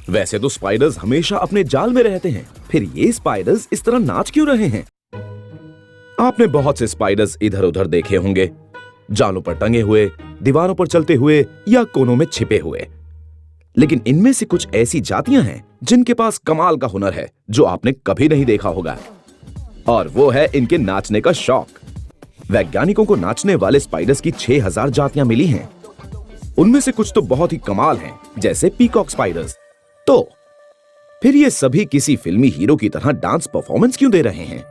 वैसे तो स्पाइडर्स हमेशा अपने जाल में रहते हैं, फिर ये स्पाइडर्स इस तरह नाच क्यों रहे हैं? आपने बहुत से स्पाइडर्स इधर उधर देखे होंगे, जालों पर टंगे हुए, दीवारों पर चलते हुए या कोनों में छिपे हुए। लेकिन इनमें से कुछ ऐसी जातियां हैं जिनके पास कमाल का हुनर है जो आपने कभी नहीं देखा होगा, और वो है इनके नाचने का शौक। वैज्ञानिकों को नाचने वाले स्पाइडर्स की 6000 जातियां मिली हैं। उनमें से कुछ तो बहुत ही कमाल हैं, जैसे पीकॉक स्पाइडर्स। तो फिर ये सभी किसी फिल्मी हीरो की तरह डांस परफॉर्मेंस क्यों दे रहे हैं?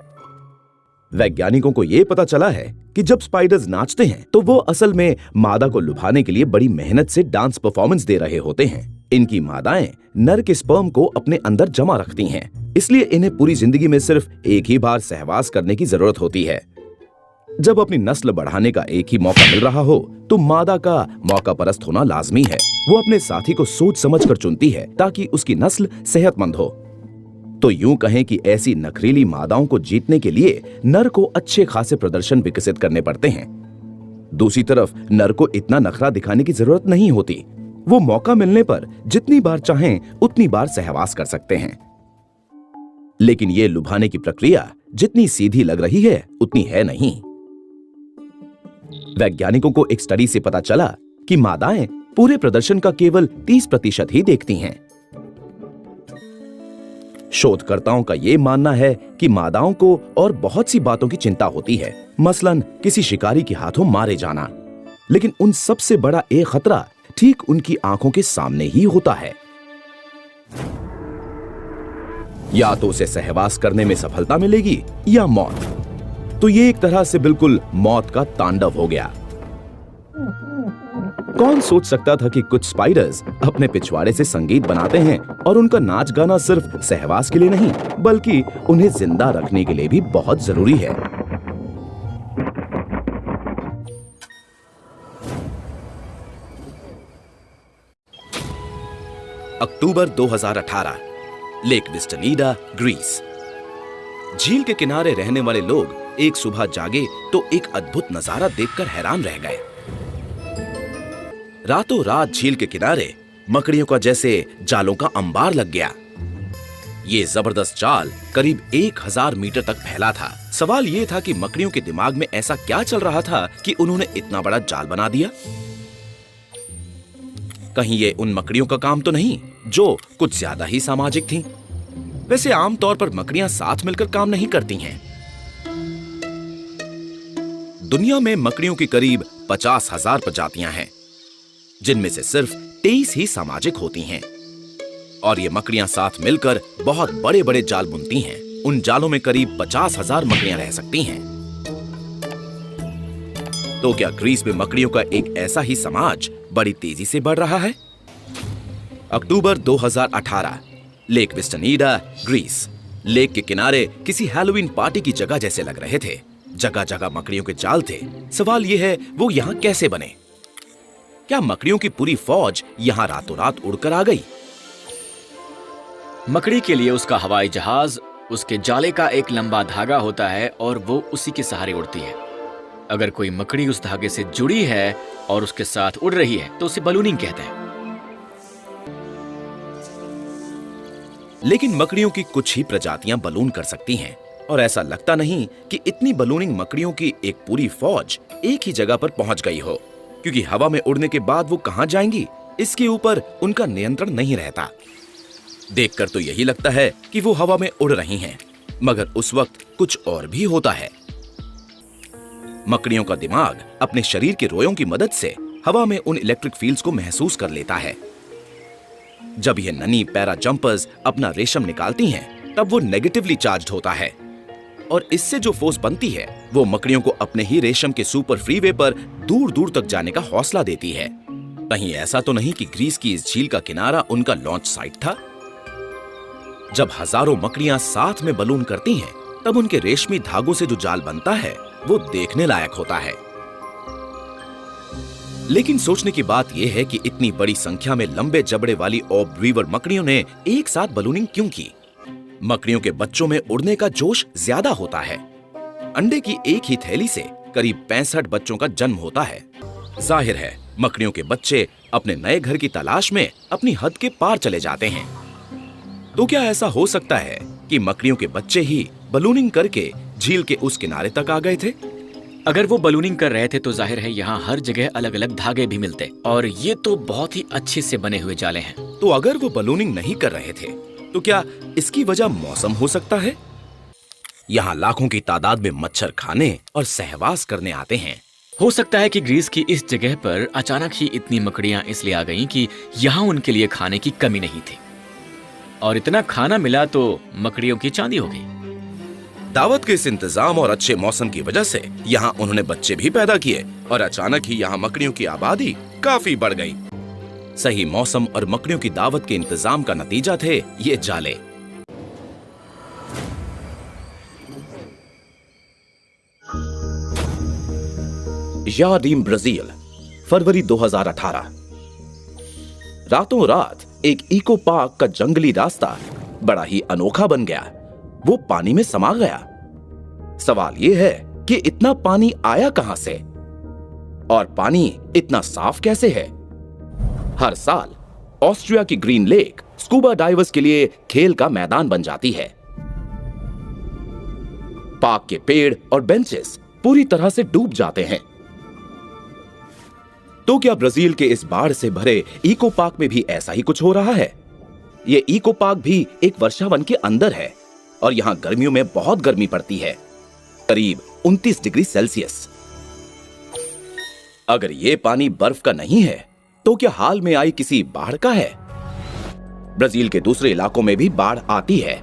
वैज्ञानिकों को यह पता चला है कि जब स्पाइडर्स नाचते हैं तो वो असल में मादा को लुभाने के लिए बड़ी मेहनत से डांस परफॉर्मेंस दे रहे होते हैं। इनकी मादाएं नर के स्पर्म को अपने अंदर जमा रखती हैं, इसलिए इन्हें पूरी जिंदगी में सिर्फ एक ही बार सहवास करने की जरूरत होती है। जब अपनी नस्ल बढ़ाने का एक ही मौका मिल रहा हो तो मादा का मौका परस्त होना लाजमी है। वो अपने साथी को सोच समझकर चुनती है ताकि उसकी नस्ल सेहतमंद हो। तो यूं कहें कि ऐसी नखरीली मादाओं को जीतने के लिए नर को अच्छे खासे प्रदर्शन विकसित करने पड़ते हैं। दूसरी तरफ नर को इतना नखरा दिखाने की जरूरत नहीं होती। वो मौका मिलने पर जितनी बार चाहें उतनी बार सहवास कर सकते हैं। लेकिन ये लुभाने की प्रक्रिया जितनी सीधी लग रही है उतनी है नहीं। वैज्ञानिकों को एक स्टडी से पता चला कि मादाएं पूरे प्रदर्शन का केवल 30% ही देखती हैं। शोधकर्ताओं का यह मानना है कि मादाओं को और बहुत सी बातों की चिंता होती है, मसलन किसी शिकारी के हाथों मारे जाना। लेकिन उन सबसे बड़ा एक खतरा ठीक उनकी आंखों के सामने ही होता है। या तो उसे सहवास करने में सफलता मिलेगी या मौत। तो ये एक तरह से बिल्कुल मौत का तांडव हो गया। कौन सोच सकता था कि कुछ स्पाइडर्स अपने पिछवाड़े से संगीत बनाते हैं और उनका नाच गाना सिर्फ सहवास के लिए नहीं बल्कि उन्हें जिंदा रखने के लिए भी बहुत जरूरी है। अक्टूबर 2018, लेक विस्टनीडा, ग्रीस। झील के किनारे रहने वाले लोग एक सुबह जागे तो एक अद्भुत नजारा देखकर हैरान रह गए। रातों रात झील के किनारे मकड़ियों का जैसे जालों का अंबार लग गया। ये जबरदस्त जाल करीब 1000 मीटर तक फैला था। सवाल ये था कि मकड़ियों के दिमाग में ऐसा क्या चल रहा था कि उन्होंने इतना बड़ा जाल बना दिया। कहीं ये उन मकड़ियों का काम तो नहीं जो कुछ ज्यादा ही सामाजिक थीं? वैसे आमतौर पर मकड़ियां साथ मिलकर काम नहीं करती हैं। दुनिया में मकड़ियों की करीब 50,000 प्रजातियां हैं, जिनमें से सिर्फ 23 ही सामाजिक होती हैं। और ये मकड़ियां साथ मिलकर बहुत बड़े बड़े जाल बुनती हैं। उन जालों में करीब 50,000 मकड़ियां रह सकती हैं। तो क्या ग्रीस में मकड़ियों का एक ऐसा ही समाज बड़ी तेजी से बढ़ रहा है? अक्टूबर 2018, लेक विस्टनीडा, ग्रीस। लेक के किनारे किसी हैलोवीन पार्टी की जगह जैसे लग रहे थे। जगह जगह मकड़ियों के जाल थे। सवाल यह है, वो यहां कैसे बने? क्या मकड़ियों की पूरी फौज यहां रातों रात उड़कर आ गई? मकड़ी के लिए उसका हवाई जहाज, उसके जाले का एक लंबा धागा होता है और वो उसी के सहारे उड़ती है। अगर कोई मकड़ी उस धागे से जुड़ी है और उसके साथ उड़ रही है तो उसे बलूनिंग कहते हैं। लेकिन मकड़ियों की कुछ ही प्रजातियां बलून कर सकती हैं, और ऐसा लगता नहीं कि इतनी बलूनिंग मकड़ियों की एक पूरी फौज एक ही जगह पर पहुंच गई हो, क्योंकि हवा में उड़ने के बाद वो कहां जाएंगी इसके ऊपर उनका नियंत्रण नहीं रहता। देखकर तो यही लगता है कि वो हवा में उड़ रही हैं, मगर उस वक्त कुछ और भी होता है। मकड़ियों का दिमाग अपने शरीर के रोयों की मदद से हवा में उन इलेक्ट्रिक फील्ड्स को महसूस कर लेता है। जब ये नन्ही पैरा जंपर्स अपना रेशम निकालती हैं, तब वो नेगेटिवली चार्ज्ड होता है, और इससे जो फोर्स बनती है वो मकड़ियों को अपने ही रेशम के सुपर फ्रीवे पर दूर दूर तक जाने का हौसला देती है। कहीं ऐसा तो नहीं कि ग्रीस की इस झील का किनारा उनका लॉन्च साइट था? जब हजारों मकड़ियां साथ में बलून करती हैं, तब उनके रेशमी धागों से जो जाल बनता है वो देखने लायक होता है। लेकिन सोचने की बात यह है कि इतनी बड़ी संख्या में लंबे जबड़े वाली ऑब वीवर मकड़ियों ने एक साथ बलूनिंग क्यों की? मकड़ियों के बच्चों में उड़ने का जोश ज्यादा होता है। अंडे की एक ही थैली से करीब 65 बच्चों का जन्म होता है। जाहिर है मकड़ियों के बच्चे अपने नए घर की तलाश में अपनी हद के पार चले जाते हैं। तो क्या ऐसा हो सकता है कि मकड़ियों के बच्चे ही बलूनिंग करके झील के उस किनारे तक आ गए थे? अगर वो बलूनिंग कर रहे थे तो जाहिर है यहाँ हर जगह अलग अलग धागे भी मिलते, और ये तो बहुत ही अच्छे से बने हुए जाले हैं। तो अगर वो बलूनिंग नहीं कर रहे थे तो क्या इसकी वजह मौसम हो सकता है? यहाँ लाखों की तादाद में मच्छर खाने और सहवास करने आते हैं। हो सकता है कि ग्रीस की इस जगह पर अचानक ही इतनी मकड़ियां इसलिए आ गईं कि यहाँ उनके लिए खाने की कमी नहीं थी, और इतना खाना मिला तो मकड़ियों की चांदी हो गई। दावत के इस इंतजाम और अच्छे मौसम की वजह से यहाँ उन्होंने बच्चे भी पैदा किए और अचानक ही यहाँ मकड़ियों की आबादी काफी बढ़ गई। सही मौसम और मकड़ियों की दावत के इंतजाम का नतीजा थे ये जाले। यार्डीम, ब्राजील, फरवरी 2018। रातों रात एक इको पार्क का जंगली रास्ता बड़ा ही अनोखा बन गया। वो पानी में समा गया। सवाल ये है कि इतना पानी आया कहां से और पानी इतना साफ कैसे है? हर साल ऑस्ट्रिया की ग्रीन लेक स्कूबा डाइवर्स के लिए खेल का मैदान बन जाती है। पार्क के पेड़ और बेंचेस पूरी तरह से डूब जाते हैं। तो क्या ब्राजील के इस बाढ़ से भरे इको पार्क में भी ऐसा ही कुछ हो रहा है? ये इको पार्क भी एक वर्षावन के अंदर है और यहां गर्मियों में बहुत गर्मी पड़ती है, करीब 29 डिग्री सेल्सियस। अगर ये पानी बर्फ का नहीं है तो क्या हाल में आई किसी बाढ़ का है? ब्राजील के दूसरे इलाकों में भी बाढ़ आती है।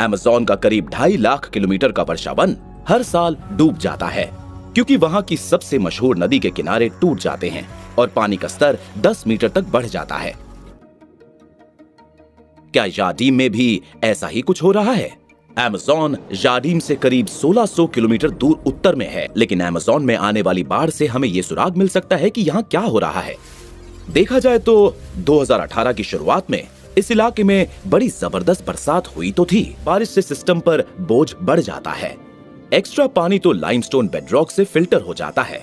अमेज़न का करीब 2.5 लाख किलोमीटर का वर्षावन हर साल डूब जाता है क्योंकि वहां की सबसे मशहूर नदी के किनारे टूट जाते हैं और पानी का स्तर 10 मीटर तक बढ़ जाता है। क्या यार्डीम में भी ऐसा ही कुछ हो रहा है? अमेज़न यार्डीम से करीब 1600 किलोमीटर दूर उत्तर में है, लेकिन अमेज़न में आने वाली बाढ़ से हमें यह सुराग मिल सकता है कि यहाँ क्या हो रहा है। देखा जाए तो 2018 की शुरुआत में इस इलाके में बड़ी जबरदस्त बरसात हुई तो थी। बारिश से सिस्टम पर बोझ बढ़ जाता है। एक्स्ट्रा पानी तो लाइमस्टोन बेडरॉक से फिल्टर हो जाता है,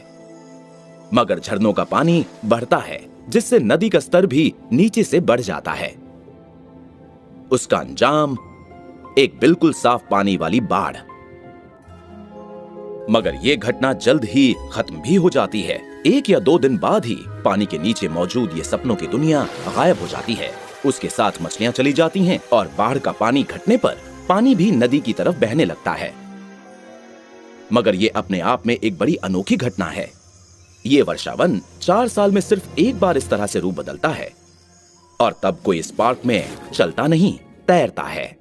मगर झरनों का पानी बढ़ता है जिससे नदी का स्तर भी नीचे से बढ़ जाता है। उसका अंजाम एक बिल्कुल साफ पानी वाली बाढ़। मगर यह घटना जल्द ही खत्म भी हो जाती है। 1 या 2 दिन बाद ही पानी के नीचे मौजूद ये सपनों की दुनिया गायब हो जाती है। उसके साथ मछलियां चली जाती हैं और बाढ़ का पानी घटने पर पानी भी नदी की तरफ बहने लगता है। मगर ये अपने आप में एक बड़ी अनोखी घटना है। ये वर्षावन 4 साल में सिर्फ एक बार इस तरह से रूप बदलता है और तब कोई इस पार्क में चलता नहीं, तैरता है।